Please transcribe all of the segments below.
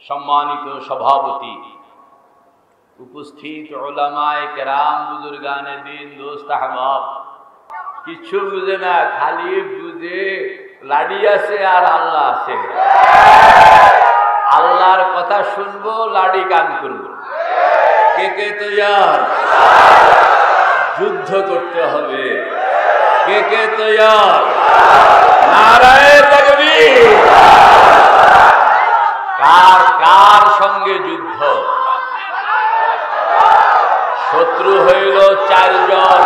সম্মানিত সভাপতি, উপস্থিত উলামায়ে কেরাম, বুজুর্গানে দিন, দোস্ত আহবাব, কিছু বুঝে না, খালি বুঝে লাডি আছে আর আল্লাহ আছে। আল্লাহর কথা শুনবো, লাডি কান করবো। কে কে তৈয়ার? যুদ্ধ করতে হবে। কে কে তৈয়ার? নারায়ে তাকবীর। কার কার সঙ্গে যুদ্ধ? শত্রু হইল চারজন,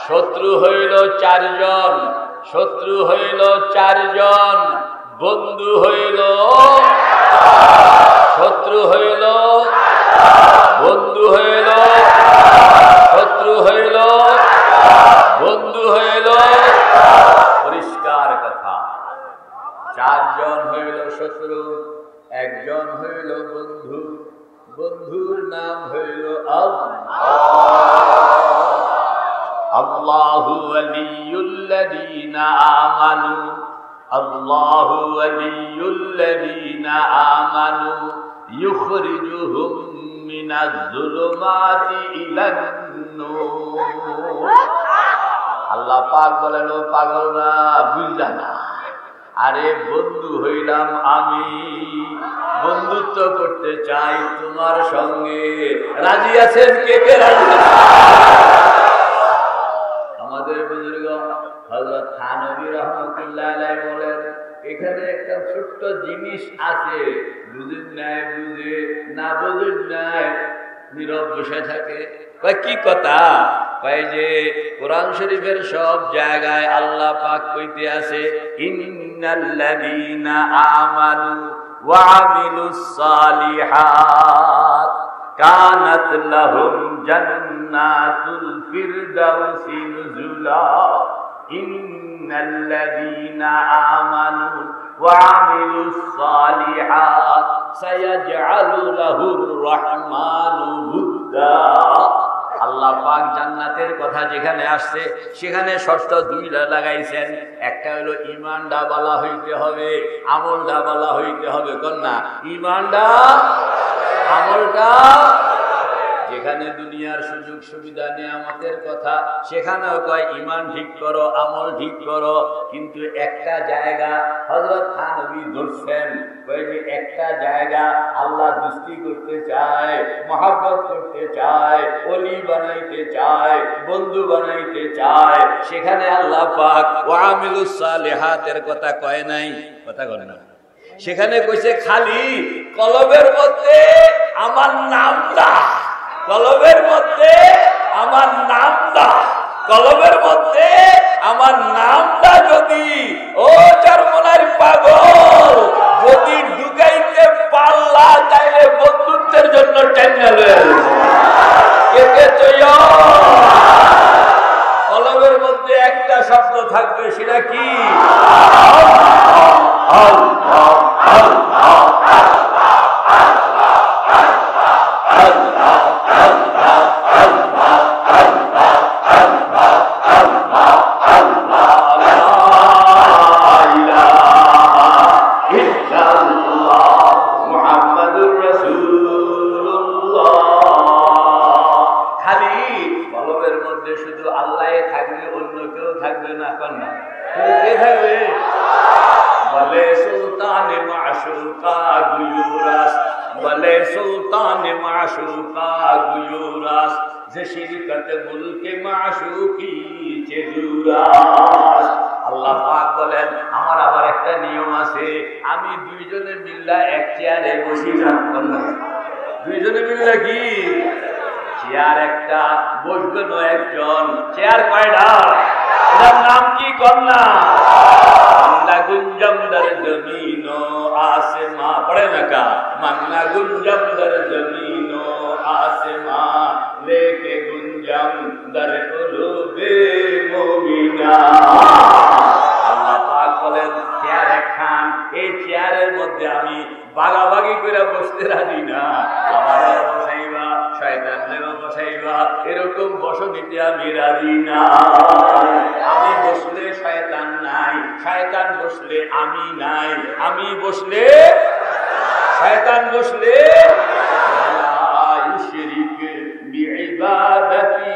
শত্রু হইল চারজন, শত্রু হইল চারজন, বন্ধু হইল, শত্রু হইল, বন্ধু হইল, শত্রু হইল, বন্ধু হইল। পরিষ্কার কথা, চারজন হইল শত্রু, একজন হইল বন্ধু, বন্ধুর নাম হইল আল্লাহু ওয়ালিয়ুল্লাযীনা আমানু, আল্লাহু ওয়ালিয়ুল্লাযীনা আমানু ইউখরিজুহুম মিনাজ-যুলুমাতি ইলান-নূর। আল্লাহ পাক বলেন, ও পাগলরা, বুঝলা না? আরে বন্ধু হইলাম আমি, বন্ধুত্ব করতে চাই তোমার সঙ্গে। রাজি আছেন? কে কে রাজি? আমাদের বুজুর্গ হযরত থানভী রাহমাতুল্লাহ আলাইহি বলেন, এখানে একটা ছোট্ট জিনিস আছে, বুঝেন নাই, বুঝে না বুঝেন নাই, নীরব বসে থাকে। কয় কি কথা? কয় যে কোরআন শরীফের সব জায়গায় আল্লাহ পাক কইতে আছে, ইন্নাল্লাযীনা আমানু ওয়া আমিলুস সালিহাত কানাত লাহুম জান্নাতুল ফিরদাউসি নুজুলা। ইন্নাল্লাযীনা আমানু ওয়া আমিলুস সালিহাত সায়াজআলু লাহুর রাহমানু বুদ্দা। আল্লাহ পাক জান্নাতের কথা যেখানে আসছে সেখানে শর্ত দুইটা লাগাইছেন। একটা হলো ঈমানটা বালা হইতে হবে, আমলটা বালা হইতে হবে। কন্যা ঈমানটা, আমলটা। যেখানে দুনিয়ার সুযোগ সুবিধা নিয়ামতের কথা, সেখানেও কয় ঈমান ঠিক করো, আমল ঠিক করো। কিন্তু একটা জায়গা হযরত থানভী ধরছেন, কয় যে একটা জায়গা আল্লাহ দোস্তি করতে চায়, মহব্বত করতে চায়, ওলি বানাইতে চায়, বন্ধু বানাইতে চায়, সেখানে আল্লাহ পাক ওয়া আমিলুস সালিহাতের কথা কয় নাই। কথা কয় না, সেখানে কইছে খালি কলবের মধ্যে আমার নামটা, কলবের মধ্যে আমার নামটা, কলবের মধ্যে আমার নামটা যদি, ও চরমনার পাগল, যদি ঢুকাইতে পারলা তাইলে বন্ধুত্বের জন্য টেন্ডার। কে কলবের মধ্যে একটা শব্দ থাকবে, সেটা কি? আল্লাহ পাক বলেন, আমার আবার একটা নিয়ম আছে, আমি দুইজনে মিল্লা এক চেয়ারে বসি থাকতাম না। দুইজনে মিল্লা কি চেয়ার একটা, বসবেন একজন। চেয়ার কয়টা? এটার নাম কি? কন্যা মান্না গুঞ্জম দর জমিন আসমা। পড়ে না কা? মান্না গুঞ্জম দর জমিন আসমা লেকে গুঞ্জম দর কুলুবে মুমিনা। আল্লাহ পাক বলেন, চেয়ার একখান, এই চেয়ারের মধ্যে আমি বাগাবাগি করে বসতে রাজি না। আমারও বসাইবা, শয়তানদেরও বসাইবা, এরকম বসতিতে আমি রাজি না। আমি বসলে শয়তান নাই, শয়তান বসলে আমি নাই, আমি বসলে শয়তান শয়তান বসলে লা ইউশরিক বিইবাদাতি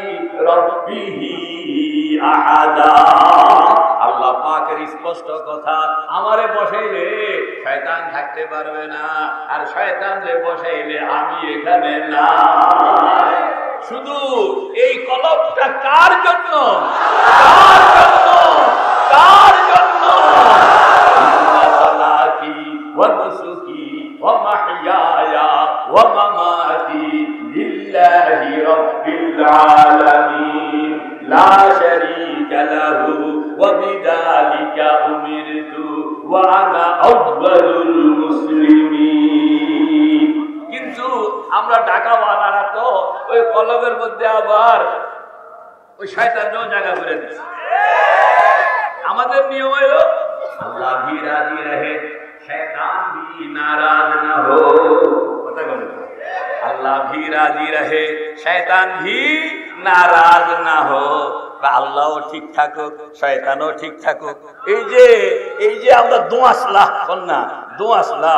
রাব্বিহি আহাদা। আল্লাহ পাকের স্পষ্ট কথা, আমারে বসাইলে শয়তান থাকতে পারবে না, আর শয়তানরে বসাইলে আমি এখানে না। শুধু এই কলবটা কার জন্য? কার জন্য? কার জন্য? ইন্না সালাতি ওয়া নুসুকি ওয়া মাহইয়ায়া ওয়া মামাতি লিল্লাহি রাব্বিল আলামিন লা শারীকা লাহু ওয়া বিযালিকা উমিরতু ওয়া আনা আউয়ালুল মুসলিমিন। কিন্তু আমরা ঢাকাওয়ালারা তো ওই কলবের মধ্যে আবার ওই শয়তানও জায়গা করে দিচ্ছে। আমাদের নিয়ম হলো আল্লাহ ভি রাজি রহে, শয়তান ভি নারাজ না হো। কথা বলেন, আল্লাহ ভি রাজি রহে, শয়তান ভি নারাজ না হো। আল্লাহও ঠিক থাকুক, শয়তানও ঠিক থাকুক। এই যে আমরা দোয়াসলা কন্যা, দোয়াসলা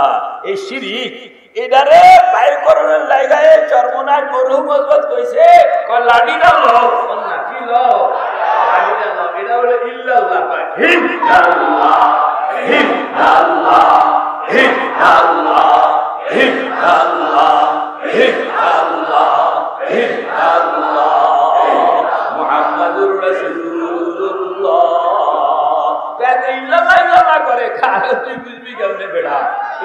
এই শিরিক, এটারে বাইর করণের জায়গায় চরমনায় মরহুম মজবত কইছে লাঠিটা লও কন্যা, কি লও? লাঠিটা লও। এটা হলো ইল্লাল্লাহ, ইল্লাল্লাহ ইল্লাল্লাহ ইল্লাল্লাহ ইল্লাল্লাহ ইল্লাল্লাহ ইল্লাল্লাহ মুহাম্মাদুর রাসূলুল্লাহ। ইল্লাল্লাহ ইল্লাল্লাহ করে খায়, তুই বুঝবি কেমনে বেড়া?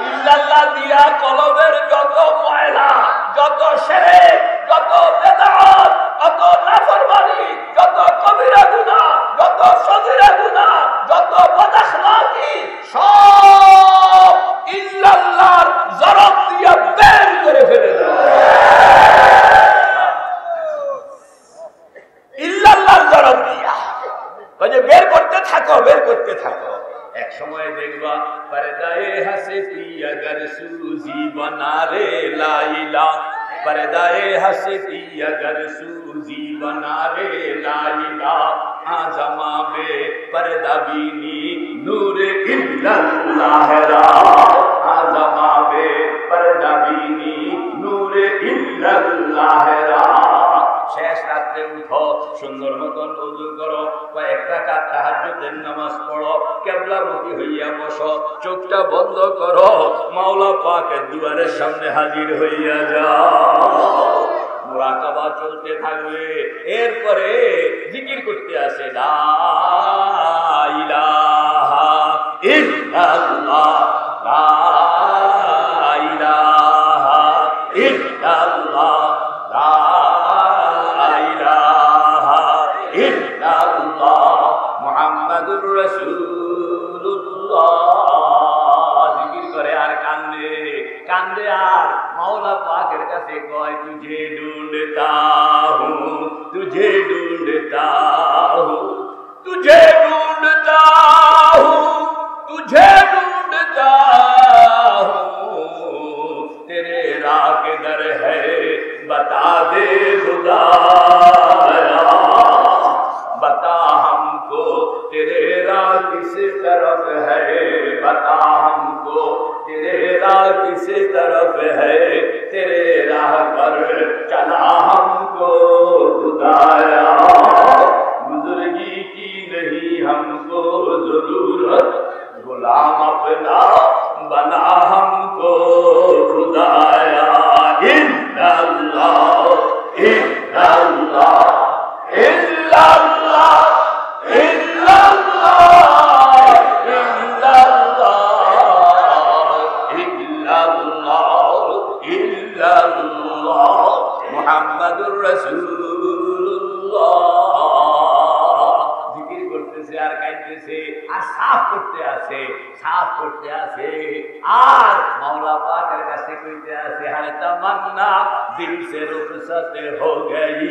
ইল্লাল্লাহ দিয়া কলবের যত ময়লা, যত শিরক, যত বিদআত, যত নাফরমানি, যত কবিরা গুনাহ, যত সগীরা গুনাহ, যত বদআখলাকি, সব ইল্লাল্লাহর জরব দিয়া বের করে ফেলে দাও। ইল্লাল্লাহর জরব দিয়া কাজে বের করতে থাকো, বের করতে থাকো। এক সময় দেখবা পর্দায়ে হাসতি अगर सूजी बना रे लाइला, पर्दाए हसती अगर सूजी बना रे लाइला, आजमा बे पर्दा बीनी नूर इल्लल्लाह रा, आजमा बे पर्दा बीनी नूर इल्लल्लाह रा। শেষ রাতে উঠো, সুন্দর মতন ওযু করো, কয়েক রাকাত তাহাজ্জুদের নামাজ পড়ো, কিবলামুখী হইয়া বসো, চোখটা বন্ধ করো, মাওলা পাকের দুয়ারের সামনে হাজির হইয়া যাও। মুরাকাবা চলতে থাকবে। এরপরে জিকির করতে আসে লা ইলাহা ইল্লাল্লাহ, লা ইলাহা ইল্লাল্লাহ, লা মুহাম্মাদুর রাসূলুল্লাহ। জিকির করে আর কান্দে, কান্দে আর মাওলা পাকের কাছে কয় তুঝে ঢুঁढता हूं, तुझे ढूंढता हूं, तुझे ढूंढता हूं, तुझे ढूंढता हूं, तेरे राह किधर है बता दे खुदा, बता हमको तेरे राह किस तरफ है, बता हमको तेरे राह किस तरफ है, तेरे राह पर चला हमको खुदाया, बुजुर्गी की नहीं हमको जरूरत, गुलाम अपना बना हमको खुदाया। इल्लल्लाह इल्लल्लाह इल्लल्लाह इल्लल्लाह इल्लल्लाह इल्लल्लाह मुहम्मदुर রাসূলুল্লাহ। জিকির করতেছে আর কাইতেছে আর সাফ করতে আছে, সাফ করতে আছে আর মাওলা পাকের কাছে কইতে আছে হর তমন্না দিল সে রুখসত हो गई,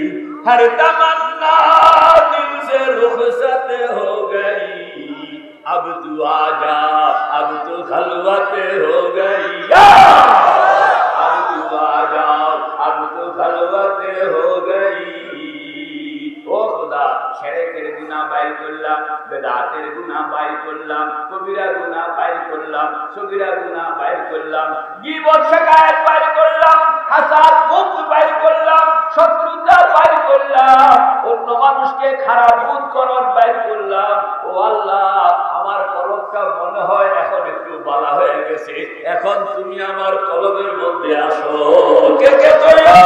हर तमन्ना दिल से रुखसत हो गई, अब तू आजा अब तो खलवत हो गई, अब तू आजा अब तो खलवत हो गई। ও খোদা, শিরকের গুনাহ বাইর করলাম, বিদআতের গুনাহ বাইর করলাম, কবিরা গুনাহ বাইর করলাম, সগীরা গুনাহ বাইর করলাম, গীবত শিকায়ত বাইর করলাম, হাসাদ বুগদ বাইর করলাম, শত্রুতা বাইর করলাম, অন্য মানুষকে খারাপ বোধ করার বাইর করলাম। ও আল্লাহ, আমার কলবটা মনে হয় এখন একটু বালা হয়ে গেছে, এখন তুমি আমার কলবের মধ্যে আসো। কে কে কইরা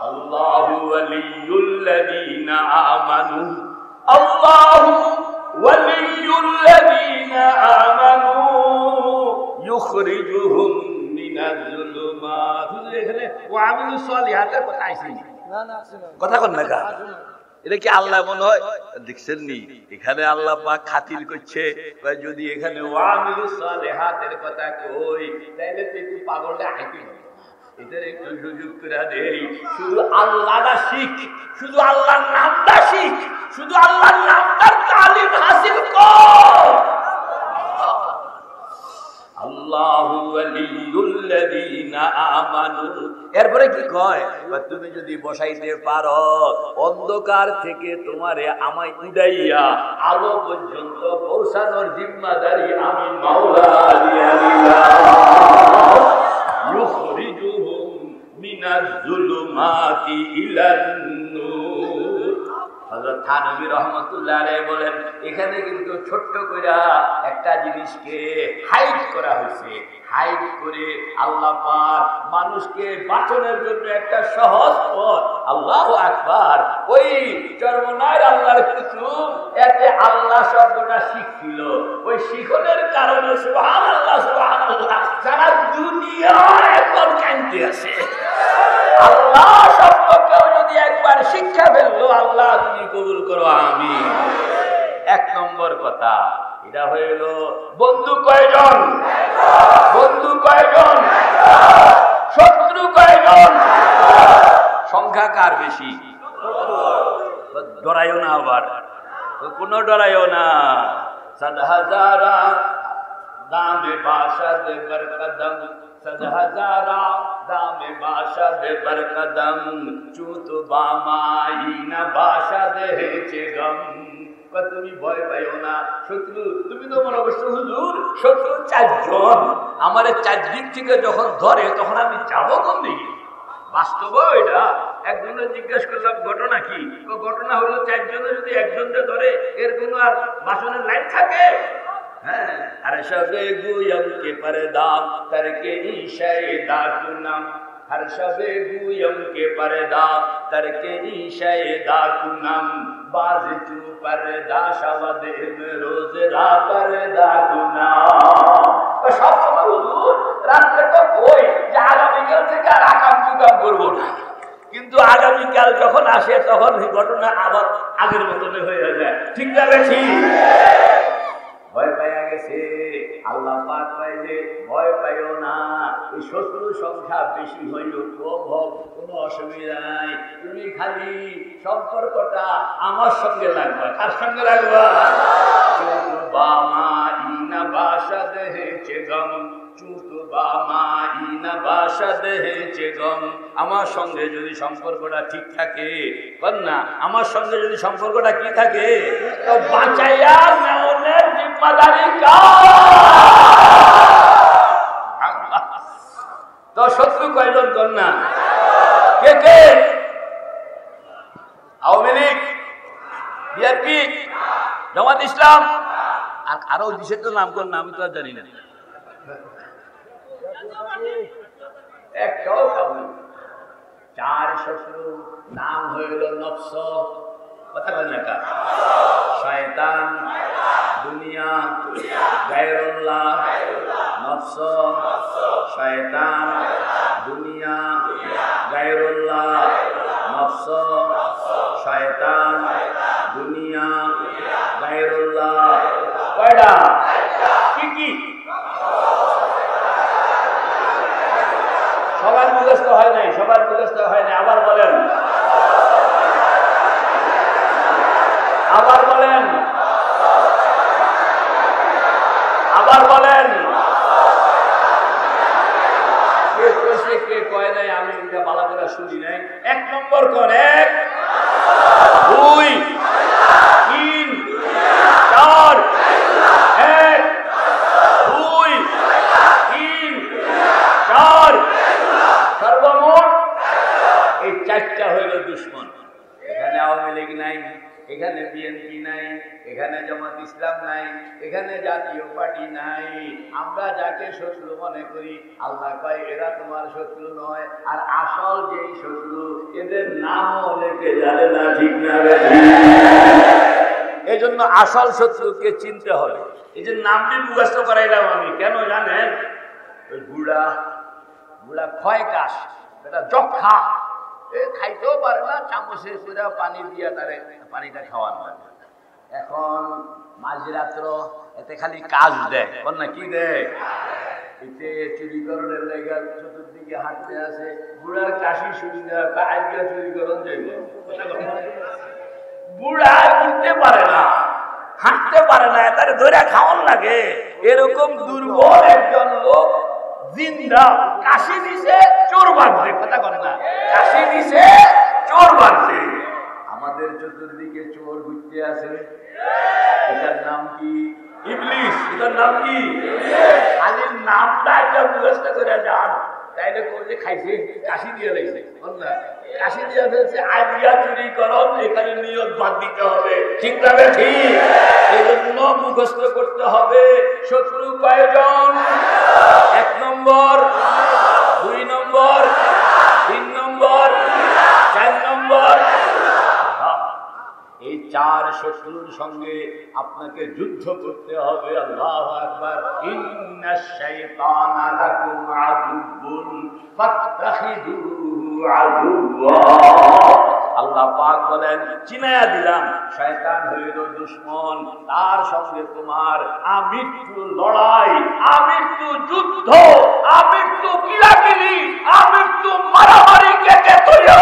আল্লাহু ওয়ালিয়ুল্লাযীনা আমানু, আল্লাহু ওয়ালিয়ুল্লাযীনা আমানু ইউখরিজুহুম মিনাজ যুলুমাত। এখানে ওয়া আমিলুস সালিহাতের কথা আইছে না, কথা কোন না কা? এটা কি আল্লাহ মনে হয় দেখছেন নি? এখানে আল্লাহ পাক খাতির করছে, যদি এখানে ওয়া আমিলুস সালিহাতের কথা কই তাইলে তো একটু পাগলটা আইতে হবে, এদের একটু সুযোগ করে দেই। শুধু আল্লাহটা শিখ, শুধু আল্লাহর নামটা শিখ, শুধু আল্লাহর নামটার তালিম হাসিল কর। আল্লাহু ওয়ালিয়ুল্লাযীনা আমানু। এরপরে কি কয়? তুমি যদি বসাইতে পারো অন্ধকার থেকে তোমারে আমায় উড়াইয়া আলো পর্যন্ত পৌঁছানোর জিম্মাদারি আমি মাওলা দিয়া দিলাম। ইউখরিজুহুম মিনাজ যুলুমাতি ইলান নূর। হযরত থানভী রাহমাতুল্লাহ আলাইহি বলেন, এখানে কিন্তু ছোট্ট কইরা একটা জিনিসকে হাইড করা হয়েছে। হাইড করে আল্লাহ পাক মানুষকে বাঁচানোর জন্য একটা সহজ পথ। আল্লাহু আকবার। ওই চরমনার আল্লাহর কুতুব এতে আল্লাহ শব্দটা শিখছিল, ওই শিখনের কারণে সুবহানাল্লাহ সুবহানাল্লাহ সারা দুনিয়া এখন কাঁদতে আছে। আল্লাহ শব্দকেও যদি একবার শিক্ষা ফেললো, আল্লাহ তুমি কবুল করো, আমিন। এক নম্বর কথা এটা হইল বন্ধু কয়জন, বন্ধু কয়জন, শত্রু কয়জন, সংখ্যা কার বেশি? ডরাইও না, আবার কোন ডরাইও না। সদ হাজারা দামে বাসাদ বরকদম, সদ হাজারা দামে বাসাদ বরকদম, চুত বামাই না বাসাদ হেচে গম। তুমি ভয় পাইও না, শত্রু তুমি তো মনে করছো হুজুর শত্রু চারজন, আমার চারদিক থেকে যখন ধরে তখন আমি যাবো কোন দিকে? বাস্তব এটা। একজনে জিজ্ঞেস করলাম ঘটনা কি? ঘটনা হলো চারজনে যদি একজনকে ধরে এর কোনো আর বাসনের লাইন থাকে? হ্যাঁ, আরে সবে গুয়ম কে পর্দা করকে ঈশায়ে দাকুনাম, हर शबे गुयम के पर्दा करके ईशे दाकुनम, बाज चू पर्दा शवद रोज रा पर्दा कुना। तो सब समय हुजूर রাত্রে তো কই যে আগামীকাল থেকে আর আকাম চুকাম করবো না, কিন্তু আগামীকাল যখন আসে তখন এই ঘটনা আবার আগের মতনই হয়ে যায়। ঠিক না বেশি ভয় পাইয়া গেছে। আল্লাহ পাক কয় যে ভয় পাইও না, এই শত্রুর সংখ্যা বেশি হইল কম হোক কোনো অসুবিধা নাই, তুমি খালি সম্পর্কটা আমার সঙ্গে লাগবা। কার সঙ্গে লাগবা? বামা ইনা বাসাদ হেচে গম, চুত বামা ইনা বাসাদ হেচে গম। আমার সঙ্গে যদি সম্পর্কটা ঠিক থাকে, না আমার সঙ্গে যদি সম্পর্কটা কি থাকে, তো বাঁচাইয়া নেওয়ার জিম্মাদারি কার? তো শত্রু কয়জন কর না? কে কে? আওয়ামী লীগ, বিএনপি, জামাত ইসলাম, আর আরো দেশের তো নাম কোন নাম তো আর জানি না। একটাও কাউনি। চার শত্রু নাম হইল নফস, কথা বল না কার? শয়তান, দুনিয়া, গায়রুল্লাহ। নফস, শয়তান, দুনিয়া, গায়রুল্লাহ। নফস, শয়তান, দুনিয়া, গায়রুল্লাহ। কয়টা? কি কি? সবার মুখস্থ হয় নাই, সবার মুখস্থ হয় নাই। আবার বলেন, আবার বলেন, আবার বলেন। কে কইছে কে কয় নাই আমি এটা বালা করে শুনি নাই। এক নম্বর কোন? এক, দুই, কি? ইসলাম নাই, এখানে জাতীয় পার্টি নাই। আমরা যাকে শত্রু মনে করি, আল্লাহ কয় এরা তোমার শত্রু নয়। আর আসল যেই শত্রু, এদের নামও লেখে জানে না, ঠিক না? এই জন্য আসল শত্রুকে চিনতে হবে। এই যে নামটি মুখস্থ করাইলাম আমি, কেন জানেন? ওই বুড়া ক্ষয় কাশ, এটা যক্ষা, খাইতেও পারে না, চামচে করে পানি দিয়ে তারে পানিটা খাওয়ানো হয়। এখন মাঝরাত্র এতে খালি কাজ দেয়, না কি দেয়? এতে চুরিকরণের লেগে চতুর্দিকে হাঁটতে আসে, বুড়ার কাশি সুবিধা আজকে চুরিকরণ যাইব। বুড়া উঠতে পারে না, হাঁটতে পারে না, তার ধরে খাওয়ান লাগে। এরকম দুর্বল একজন লোক জিন্দা কাশি দিছে, চোর বাঁধছে, কথা বলে না, কাশি দিছে, চোর বাঁধছে। আমাদের চতুর্দিকে চোর ঘুরতে আছে, এটার নাম কি? ইবলিস। এটার নাম কি? খালি নামটা একটা মুখস্থ করে যান, তাইলে যে খাইছে কাশি দিয়ে লাগছে, কাশি দিয়ে ফেলছে, আইডিয়া চুরি করন, এখানে নিয়ত বাদ দিতে হবে, ঠিক না? ঠিক। এই জন্য মুখস্থ করতে হবে শত্রু কয়জন? 1 নম্বর, 2 নম্বর, 3 নম্বর, 4 নম্বর। এই 4 শত্রুর সঙ্গে আপনাকে যুদ্ধ করতে হবে। আল্লাহু আকবার। ইন্নাশ শাইতানা লাকুম আদুউন ফাত্তাখিযুহু আদুওয়া। আল্লাহ পাক বলেন, চিনায়া দিলাম শয়তান হইল দুশমন, তার সঙ্গে তোমার আমৃত্যু লড়াই, আমৃত্যু যুদ্ধ, আমৃত্যু কিলাকিলি, আমৃত্যু মারামারি কেটে তৈরি।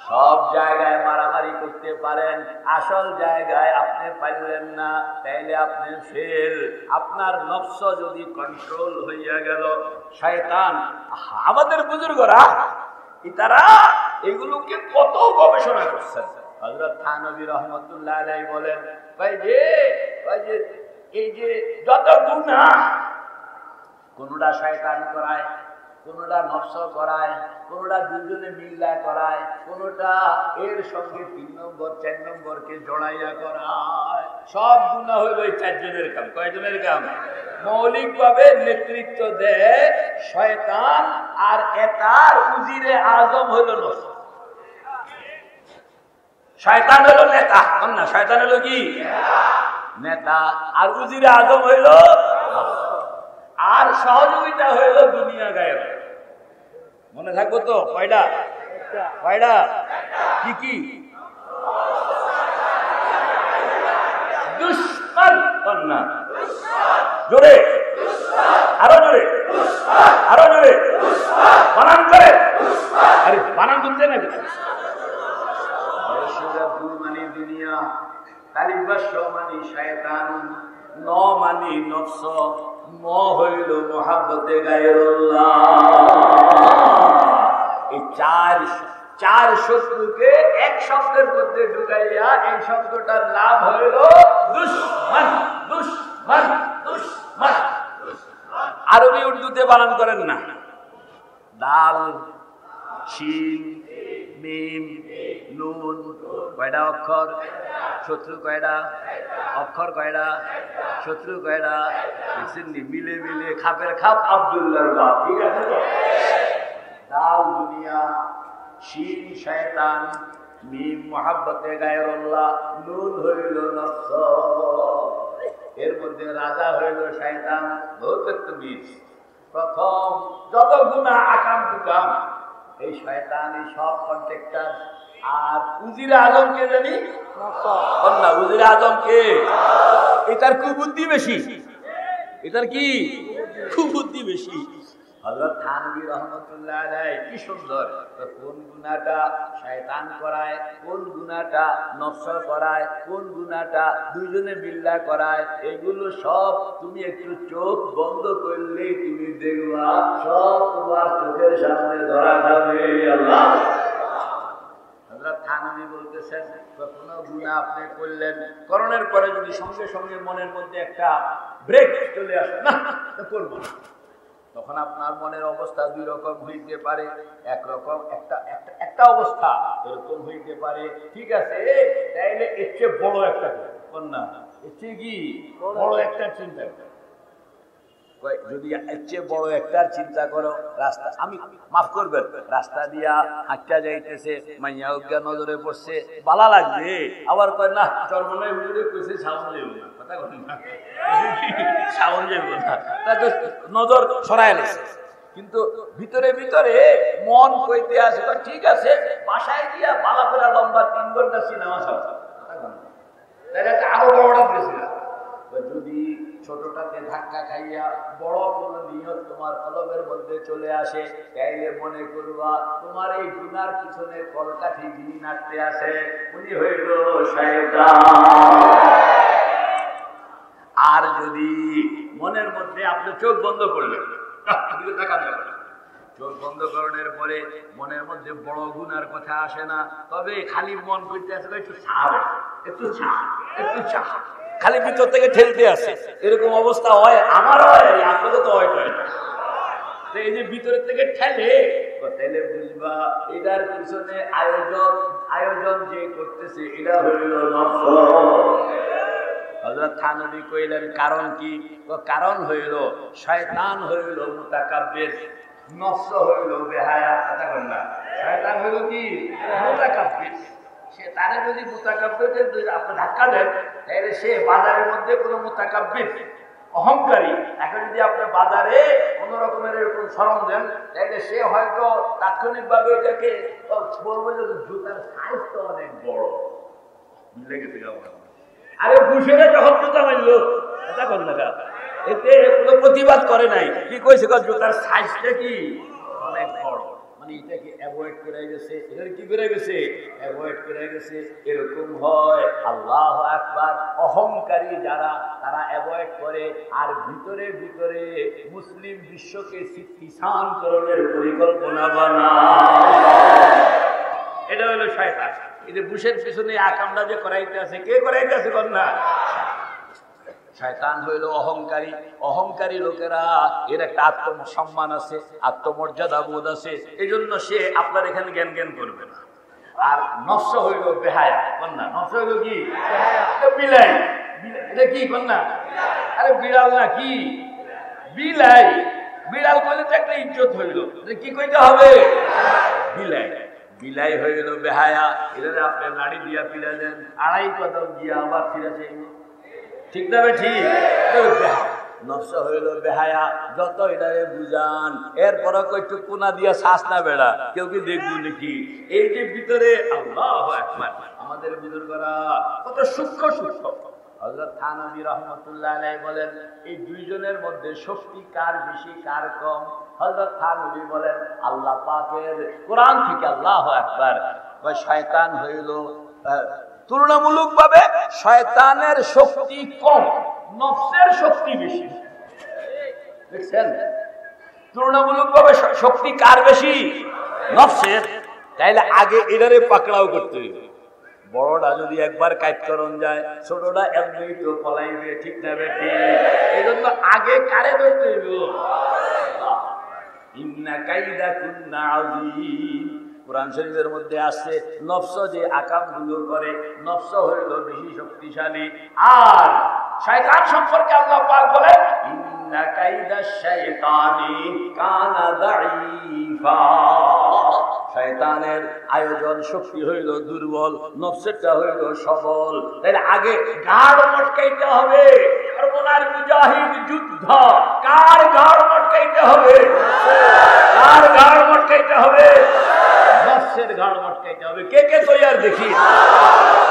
সব জায়গায় মারামারি করতে পারেন, আসল জায়গায় আপনি পারলেন না, তাইলে আপনি ফেল। আপনার নফস যদি কন্ট্রোল হইয়া গেল, শয়তান, আমাদের বুজুর্গরা তারা এগুলোকে কত গবেষণা করছেন। হযরত থানভী রহমাতুল্লাহ আলাইহি বলেন, ভাই যে এই যে যত গুনাহ, কোনটা শয়তান করায়, কোনটা নফস করায়, কোনটা দুজনে মিল্লা করায়, কোনটা এর সঙ্গে 3 নম্বর 4 নম্বরকে জড়াইয়া করায়। সব গুনাহ হইল এই 4 জনের কাম। কয়জনের কাম? মৌলিকভাবে নেতৃত্ব দেয় শয়তান, আর এটার উজিরে আজম হইল নফস। শয়তান হইল নেতা, না শয়তান হইল কি? নেতা। আর উজিরে আজম হইল, আর সহযোগিতা হইল দুনিয়া গায়েব। মনে থাকবো তো? কয়টা? কয়টা? কি কি? দুশমন, না জোরে, আরো জোরে, আরো জোরে বানান করে। আরে বানান করতে না, মানে দুনিয়া, তালিবাস মানে শয়তান, ন মানে নফস, ম হইল মুহাব্বতে গায়রুল্লাহ। এই চার শত্রুকে এক শব্দের মধ্যে ঢুকাইয়া এই শব্দটার নাম হইল দুশমন। দুশমন, দুশমন। আরবি উর্দুতে বানান করেন না। দাল, শিন, মিম, নুন, কয়টা অক্ষর? শত্রু কয়টা অক্ষর? কয়টা শত্রু? কয়টা? মিলে মিলে খাপের খাপ আব্দুল্লাহর বাপ, ঠিক আছে তো? দাল দুনিয়া, শিন শয়তান, মিম মুহাব্বতে গায়রুল্লাহ, নুন হইল নফস। এর মধ্যে রাজা হইল শয়তান। বহুত একটু বীজ। প্রথম যত গুনাহ আকাম কুকাম এই শয়তান, এই সব কন্ট্রাক্টর। আর উজিরে আজম কে জানি? না, উজিরে আজম কে? এটার কুবুদ্ধি বেশি। এটার কি কুবুদ্ধি বেশি? হযরত থানভী রহমাতুল্লাহ আলাইহি কি সুন্দর, কোন গুনাহটা শয়তান করায়, কোন গুনাহটা নফস করায়, কোন গুনাহটা দুইজনে বিল্লাহ করায়, এগুলো সব তুমি একটু চোখ বন্ধ করলে তুমি দেখবা, সব তোমার চোখের সামনে ধরা যাবে। আল্লাহ। হযরত থানভী বলতেছেন, কোনো গুনাহ আপনি করলেন, করণের পরে যদি সঙ্গে সঙ্গে মনের মধ্যে একটা ব্রেক চলে আসে, না করবো না, তখন আপনার মনের অবস্থা দুই রকম হইতে পারে। একরকম একটা অবস্থা এরকম হইতে পারে, ঠিক আছে তাইলে এর চেয়ে বড় একটা কন্যা, এর চেয়ে কি বড় একটা চিন্তা করো। যদি এর চেয়ে বড় একটা চিন্তা করো, রাস্তা আমি মাফ করবেন, রাস্তা দিয়া হাঁটা যাইতেছে, মাইয়া উজ্ঞা নজরে পড়ছে, বালা লাগবে, আবার কয় না চরমনায় হুজুরে কইছে সাউন্ড যাইব না, কথা বলেন না, সাউন্ড যাইব না, তা তো নজর সরায় নিছে। কিন্তু ভিতরে ভিতরে মন কইতে আসে ঠিক আছে, বাসায় দিয়া বালা করে লম্বা 3 ঘন্টা সিনেমা চালাচ্ছে, আরো বড়টা দিয়েছিল। যদি ছোটটাতে ধাক্কা খাইয়া বড় কোন নিয়ত তোমার কলবের মধ্যে চলে আসে, তাইলে মনে করবা তোমার এই গুনার পিছনে কলকাঠি যিনি নাড়তে আসে উনি হইল শয়তান। আর যদি মনের মধ্যে আপনি চোখ বন্ধ করলেন, চোখ বন্ধ করানোর পরে মনের মধ্যে বড় গুনার কথা আসে না, তবে খালি মন করতে আসে একটু ছাড়, একটু ছাড়, একটু ছাড়, খালি ভিতর থেকে ঠেলতে আসে। এরকম অবস্থা হয়, আমার হয়, আপনাদের তো হয় না। এই যে ভিতরের থেকে ঠেলে, তাহলে বুঝবা এটার পিছনে আয়োজন যে করতেছে এটা হইল নফস। হযরত থানবী কইলেন কারণ কি? কারণ হইল শয়তান হইল মুতাকাব্বির, নফস হইল বেহায়া, কথা বল না। শয়তান হইল কি? মুতাকাব্বির। সে তারে যদি মুতাকাব্বিরকে আপনি ধাক্কা দেন, তাহলে সে বাজারের মধ্যে কোনো মুতাকাব্বির অহংকারী, এখন যদি আপনি বাজারে কোন রকমের এরকম সরম দেন, তাহলে সে হয়তো তাৎক্ষণিকভাবে এটাকে বলবো যে জুতার সাইজ তো অনেক বড়, বুঝলে গেছে। আরে বুঝে যখন জুতা মারলো, এটা কর না, এতে কোনো প্রতিবাদ করে নাই, কি কইছে জুতার সাইজটা কি অনেক বড়, মানে এটাকে অ্যাভয়েড করে গেছে, এটার কি করে গেছে, অ্যাভয়েড করে গেছে। এরকম হয়, আল্লাহু আকবার, অহংকারী যারা তারা অ্যাভয়েড করে, আর ভিতরে ভিতরে মুসলিম বিশ্বকে সিদ্ধিশানকরণের পরিকল্পনা বানায়। এটা হলো শয়তান। এই যে বুশের পিছনে আকামটা যে করাইতে আছে, কে করাইতে আছে কন্যা? শয়তান হইল অহংকারী। অহংকারী লোকেরা এর একটা আত্মসম্মান আছে, আত্মমর্যাদা বোধ আছে, এই জন্য সে আপনার এখানে জ্ঞান জ্ঞান করবে না। আর নফস হইল বেহায়া, কন্যা। নফস হইল কি? বিলাই। এটা কি কন্যা? আরে বিড়াল না, কি বিলাই। বিড়াল কইলে তো একটা ইজ্জত হইল, কি কইতে হবে? বিলাই। বিলাই হইল বেহায়া। এটা আপনি নাড়ি দিয়া ফিরে দেন, 2.5 কদম দিয়া আবার ফিরে যাইব, ঠিক না? ঠিক। নফস হইল বেহায়া, যত এটারে বুঝান এরপরে কইটু কোনা দিয়া শ্বাস না বেড়া, কেউ কি দেখবো নাকি? এই যে ভিতরে আল্লাহু আকবার, আমাদের বুজুর্গরা কত সূক্ষ্ম সূক্ষ্ম। হযরত থানবী রাহমাতুল্লাহ আলাইহি বলেন, এই দুইজনের মধ্যে শক্তি কার বেশি কার কম? হযরত থানবী বলেন, আল্লাহ পাকের কোরআন থেকে আল্লাহু আকবার, শয়তান হইল তুলনামূলকভাবে শয়তানের শক্তি কম, নফসের শক্তি বেশি। দেখছেন, তুলনামূলকভাবে শক্তি কার বেশি? নফসের। তাইলে আগে এটারে পাকড়াও করতে হইবে। বড়টা যদি একবার কাইটকরণ যায়, ছোটটা এমনি তো পলাইবে, ঠিক না বেটি? এই জন্য আগে কারে ধরতে হইব? ইন্না কাইদাকুন্না আযীম। কোরআন শরীফের মধ্যে আসছে, নফস যে আকামগুলো করে, নফস হইল বেশি শক্তিশালী। আর শয়তান সম্পর্কে আল্লাহ পাক বলেন, ইন্না কাইদাশ শাইতানি কানা দাঈফা। শয়তানের আয়োজন শক্তি হইল দুর্বল, নফসেরটা হইল সবল। তাহলে আগে গাড় মটকাইতে হবে। সর্বনার মুজাহিদ যুদ্ধ, কার গাড় মটকাইতে হবে? কার গাড় মটকাইতে হবে? নফসের গাড় মটকাইতে হবে। কে কে তৈয়ার দেখি?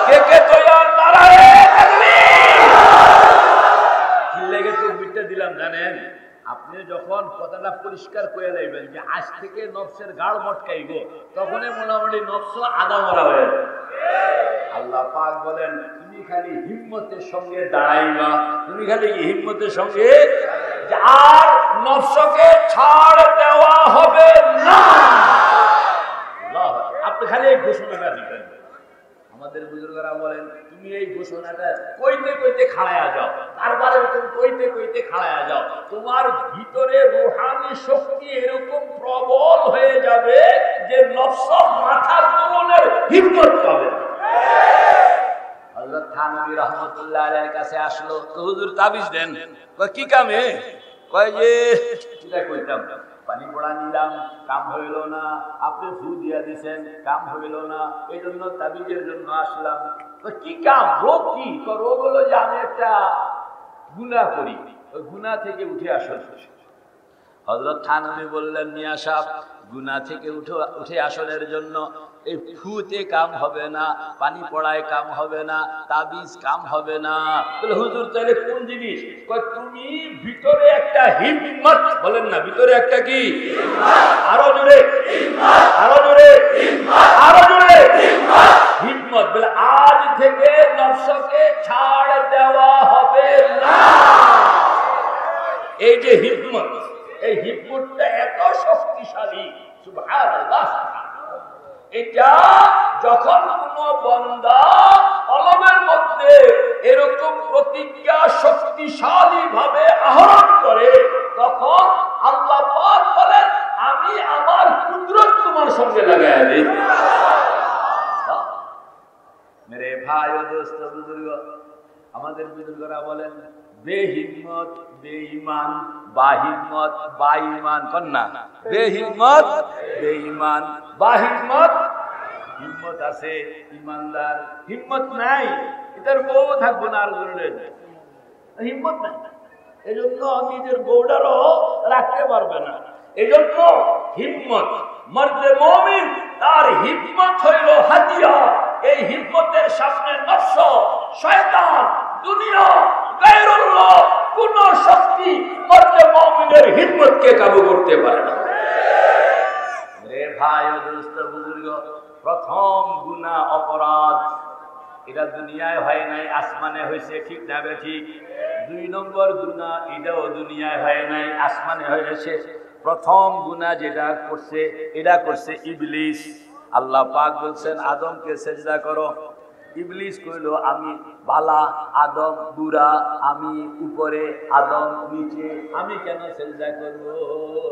কে কে তৈয়ার? নারায়ে তাকবীর। কি লেগে তাকবীরটা দিলাম জানেন? আপনি যখন কথাটা পরিষ্কার করে লাইবেন যে আজ থেকে নফসের গাড় মটকাইব, তখনই মোটামুটি নফস আদা মরা হয়ে যাবে। আল্লাহ পাক বলেন, তুমি খালি হিম্মতের সঙ্গে দাঁড়াইবা, তুমি খালি হিম্মতের সঙ্গে, আর নফসকে ছাড় দেওয়া হবে না। আপনি খালি এই ঘোষণাটা দিবেন। আমাদের বুজুর্গরা বলেন, তুমি তুমি এই ঘোষণাটা কইতে কইতে খাড়ায়া যাও, তারপরে কইতে কইতে খাড়ায়া যাও, তোমার ভিতরে রূহানি শক্তি এরকম প্রবল হয়ে যাবে যে নফস মাথা তোলনের হিম্মত পাবে। হযরত থানভী রাহমাতুল্লাহ আলাইহির কাছে আসলো, হুজুর তাবিজ দেন। কয় কি কামে? কয় যে এটা কইতাম, পানি পড়া নিলাম, কাম হইল না, আপনি ফু দিয়া দিছেন, কাম হইল না, এই জন্য তাবিজের জন্য আসলাম। কি কাম? রোগ কি? রোগ হলো যে আমি একটা গুনাহ করি, ওই গুনাহ থেকে উঠে আসল। হযরত থানভী বললেন, মিয়া সাহেব, গুনাহ থেকে উঠে আসলের জন্য এই ফুতে কাম হবে না, পানি পড়ায় কাম হবে না, তাবিজ কাম হবে না। বলে হুজুর তাহলে কোন জিনিস? কয় তুমি ভিতরে একটা হিম্মত, বলেন না ভিতরে একটা কি? আরো জোরে, আরো জোরে, আরো জোরে হিম্মত। বলে আজ থেকে নফসকে ছাড় দেওয়া হবে না। এই যে হিম্মত, এই হিম্মতটা এত শক্তিশালী, সুবহানাল্লাহ। এটা যখন কোন বান্দা কলমের মধ্যে এরকম প্রতিজ্ঞা শক্তিশালী ভাবে আহরণ করে, তখন আল্লাহ পাক বলেন, আমি আমার কুদরত তোমার সঙ্গে লাগাইয়া দেই। মেরে ভাই ও দোস্ত বুজুর্গ, আমাদের বুজুর্গরা বলেন, বেহিম্মত বেঈমান, বাহিম্মত বাঈমান। কন্যা বেহিম্মত বেঈমান, বাহিম্মত হিম্মত আছে ইমানদার, হিম্মত নাই এটার বউ থাকবো না, আর হিম্মত নাই, এই জন্য নিজের বউটারও রাখতে পারবে না। এই জন্য হিম্মত, মর্দে মুমিন তার হিম্মত হইল হাতিয়ার। এই হিম্মতের সামনে নফস, শয়তান, দুনিয়া, গায়রুল্লাহ কোন শক্তি মর্দে মুমিনের হিম্মতকে কাবু করতে পারে না। রে ভাই ও দোস্ত বুজুর্গ, প্রথম গুনাহ অপরাধ, এটা দুনিয়ায় হয় নাই, আসমানে হয়েছে, ঠিক না ঠিক? 2 নম্বর গুনাহ, এটাও দুনিয়ায় হয় নাই, আসমানে হয়েছে। প্রথম গুনাহ যেটা করছে, এটা করছে ইবলিস। আল্লাহ পাক বলছেন আদমকে সেজদা করো। ইবলিস কইল আমি বালা, আদম বুড়া, আমি উপরে, আদম নিচে, আমি কেন সেজদা করব?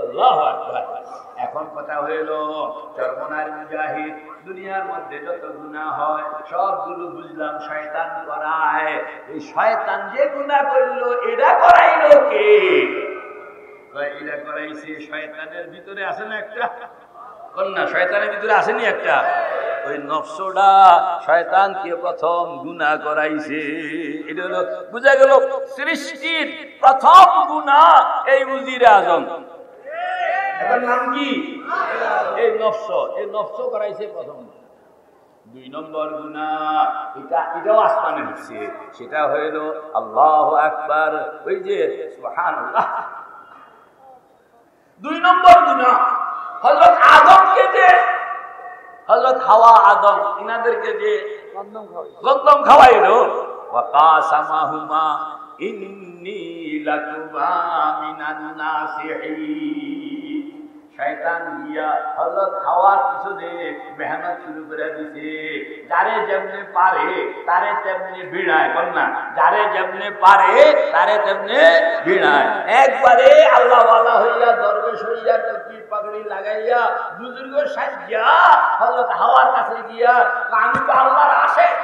আল্লাহু আকবার। এখন কথা হইল, চরমনার মুজাহিদ, দুনিয়ার মধ্যে যত গুনাহ হয় সবগুলো বুঝলাম শয়তান করায়। এই শয়তান যে গুনাহ করলো, এটা করাইলো কে? এটা করাইছে শয়তানের ভিতরে আছে না একটা? কন্যা শয়তানের ভিতরে আসেনি একটা? ওই নফসটা শয়তানকে প্রথম গুনাহ করাইছে। এটা হলো বুঝা গেল সৃষ্টির প্রথম গুনাহ এই উজিরে আজম। এটার নাম কি? এই নফস, এই নফস করাইছে প্রথম। 2 নম্বর গুনাহ, এটাও আসমানে হচ্ছে, সেটা হইল আল্লাহু আকবার, ওই যে সুবহানাল্লাহ। 2 নম্বর গুনাহ হযরত আদমকে যে, হযরত হাওয়া আদম ইনাদেরকে যে গন্ধম খাওয়াইলো, ওয়া কাসামাহুমা ইন্নী লাকুমা মিনান নাসিহিন। শয়তান গিয়া হযরত হাওয়ার পিছনে মেহনত শুরু করে দিছে। যারে যেমনে পারে তারে তেমনি ভিড়ায়। কন্যা যারে যেমনে পারে তারে তেমনি ভিড়ায়। একবারে আল্লাহ ওয়ালা হইয়া, দরবেশ হইয়া, টুপি পাগড়ি লাগাইয়া, বুজুর্গ সাজিয়া হযরত হাওয়ার কাছে গিয়া, আমি তো আল্লাহর আশিক,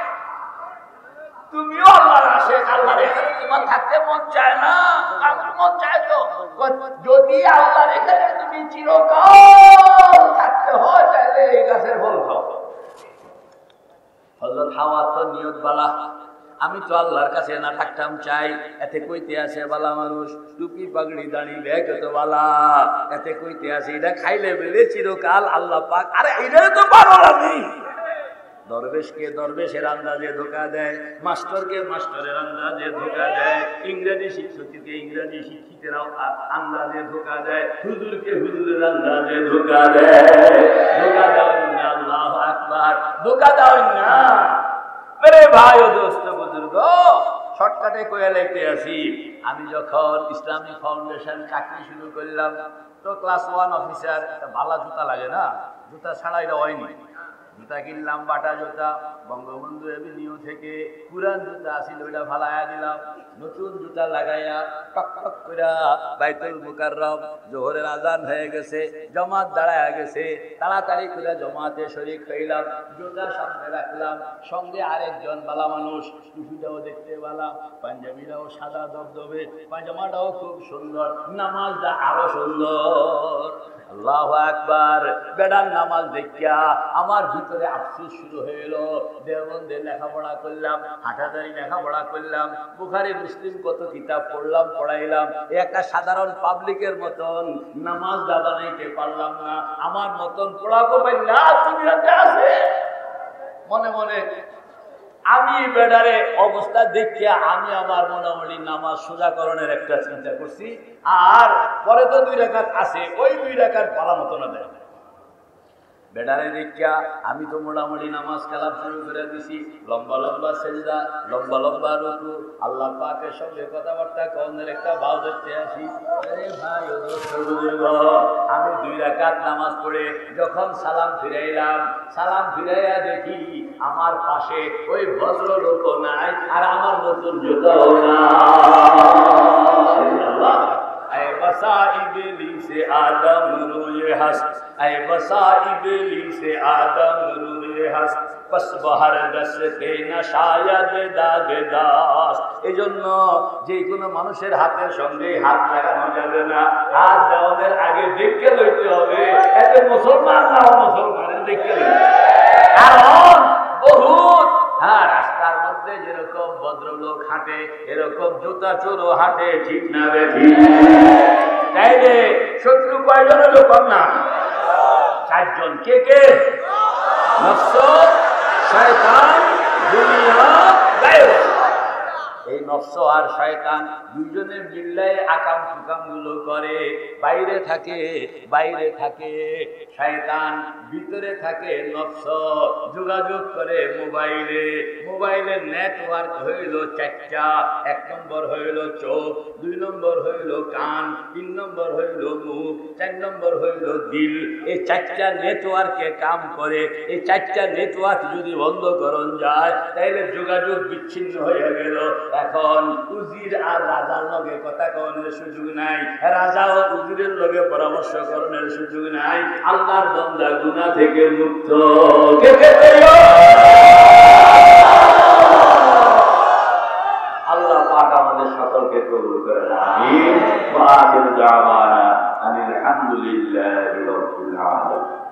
তুমিও আল্লাহর আশিক, আল্লাহর এখানে তোমার থাকতে মন চায় না? মন চায় তো। যদি আল্লাহর এখানে তুমি চিরকাল থাকতে হয়, তাহলে এই গাছের ফল খাও। হযরত হাওয়া তো নিয়ত বালা, আমি তো আল্লাহর কাছে না থাকতাম চাই, এতে কইতে আসে বালা মানুষ, টুপি পাগড়ি দাঁড়ি ব্যাগ তো বালা, এতে কইতে আসে এটা খাইলে বেলে চিরকাল আল্লাহ পাক। আরে এটা তো পাগল আমি। দরবেশকে দরবেশের আন্দাজে ধোকা দেয়, মাস্টারকে মাস্টারের আন্দাজে ধোকা দেয়, ইংরেজি শিক্ষককে ইংরেজি শিক্ষিতের আন্দাজে ধোকা দেয়, হুজুরকে হুজুরের আন্দাজে ধোকা দেয়। ধোকা দাও না, আল্লাহু আকবার, ধোকা দাও না। আরে ভাই ও দোস্ত বুজুর্গ, শর্টকাটে কইয়া লাইতে আসি, আমি যখন ইসলামিক ফাউন্ডেশন চাকরি শুরু করলাম, তো ক্লাস 1 অফিসার, একটা ভালো জুতা লাগে না, জুতা ছাড়া এটা হয়নি। জুতা কিনলাম, বাটা জুতা, বঙ্গবন্ধু এভিনিউ থেকে। পুরান জুতা আসিল, ওইটা ফালাইয়া দিলাম, নতুন জুতা লাগাইয়া টক টক করে বাইতুল মুকাররম। জোহরের আজান হয়ে গেছে, জমাত দাঁড়ায় গেছে, তাড়াতাড়ি করে জমাতে শরীক হইলাম, জুতা সামনে রাখলাম, সঙ্গে আরেকজন বালা মানুষ, টুপিটাও দেখতে বালা, পাঞ্জাবিটাও সাদা দবদবে, পায়জামাটাও খুব সুন্দর, নামাজটা আরো সুন্দর। আল্লাহু আকবার। বেড়ার নামাজ দেখিয়া আমার ভিতরে আফসোস শুরু হয়ে এলো। দেওবন্দে লেখাপড়া করলাম, হাটাদারি লেখাপড়া করলাম, বুখারী মুসলিম কত কিতাব পড়লাম, পড়াইলাম, একটা সাধারণ পাবলিকের মতন নামাজ বানাইতে পারলাম না। আমার মতন পড়াবো পাইলা দুনিয়াতে আছে। মনে মনে আমি বেডারে অবস্থা দেখিয়া আমি আমার মোটামুটি নামাজ সোজাকরণের একটা চিন্তা করছি। আর পরে তো 2 রাকাত আছে, ওই 2 রাকাত ভালো মতো না দেয়। বেডারে দেখিয়া আমি তো মোটামুটি নামাজ কালাম শুরু করে দিছি। লম্বা লম্বা সেজদা, লম্বা লম্বা রুকু, আল্লাহ পাকের সঙ্গে কথাবার্তা কনের একটা ভাব দেখতে আসি। আরে ভাই ও দোস্ত বুজুর্গ, আমি 2 রাকাত নামাজ পড়ে যখন সালাম ফিরাইলাম, সালাম ফিরাইয়া দেখি আমার পাশে ওই ভদ্রলোকও নাই, আর আমার নতুন জুতাও নাই। ऐ बसा इबलीस आदम रूए हस्त, ऐ बसा इबलीस आदम रूए हस्त, पस बहर दस्ते ना शायद दागदास। এজন্য যে কোনো মানুষের হাতের সঙ্গে হাত লাগানো যাবে না, হাত দেওয়ার আগে দেখে লইতে হবে এতে মুসলমান না মুসলমানের দেখে লইতে। কারণ বহুত রাস্তার মধ্যে যেরকম ভদ্রলোক হাঁটে, এরকম জুতা চোরও হাঁটে, ঠিক না বেঠি? তাইলে শত্রু কয়জন হলো? কম না, 4 জন। কে কে? নফস, শয়তান, দুনিয়া, গায়ব। এই নফস আর শয়তান দুইজনের মিল্লায় আকাম সুকাম গুলো করে। বাইরে থাকে, বাইরে থাকে শয়তান, ভিতরে থাকে নফস। যোগাযোগ করে মোবাইলে, মোবাইলের নেটওয়ার্ক হইল 4টা। 1 নম্বর হইল চোখ, 2 নম্বর হইল কান, 3 নম্বর হইল মুখ, 4 নম্বর হইল দিল। এই 4টা নেটওয়ার্কে কাম করে। এই 4টা নেটওয়ার্ক যদি বন্ধ করণ যায় তাহলে যোগাযোগ বিচ্ছিন্ন হয়ে গেল। এখন উজির আর রাজার লগে কথা কনের সুযোগ নাই, রাজা ও উজিরের লগে পরামর্শ করণের সুযোগ নাই। আল্লাহর বান্দা গুনাহ থেকে মুক্ত। কে কে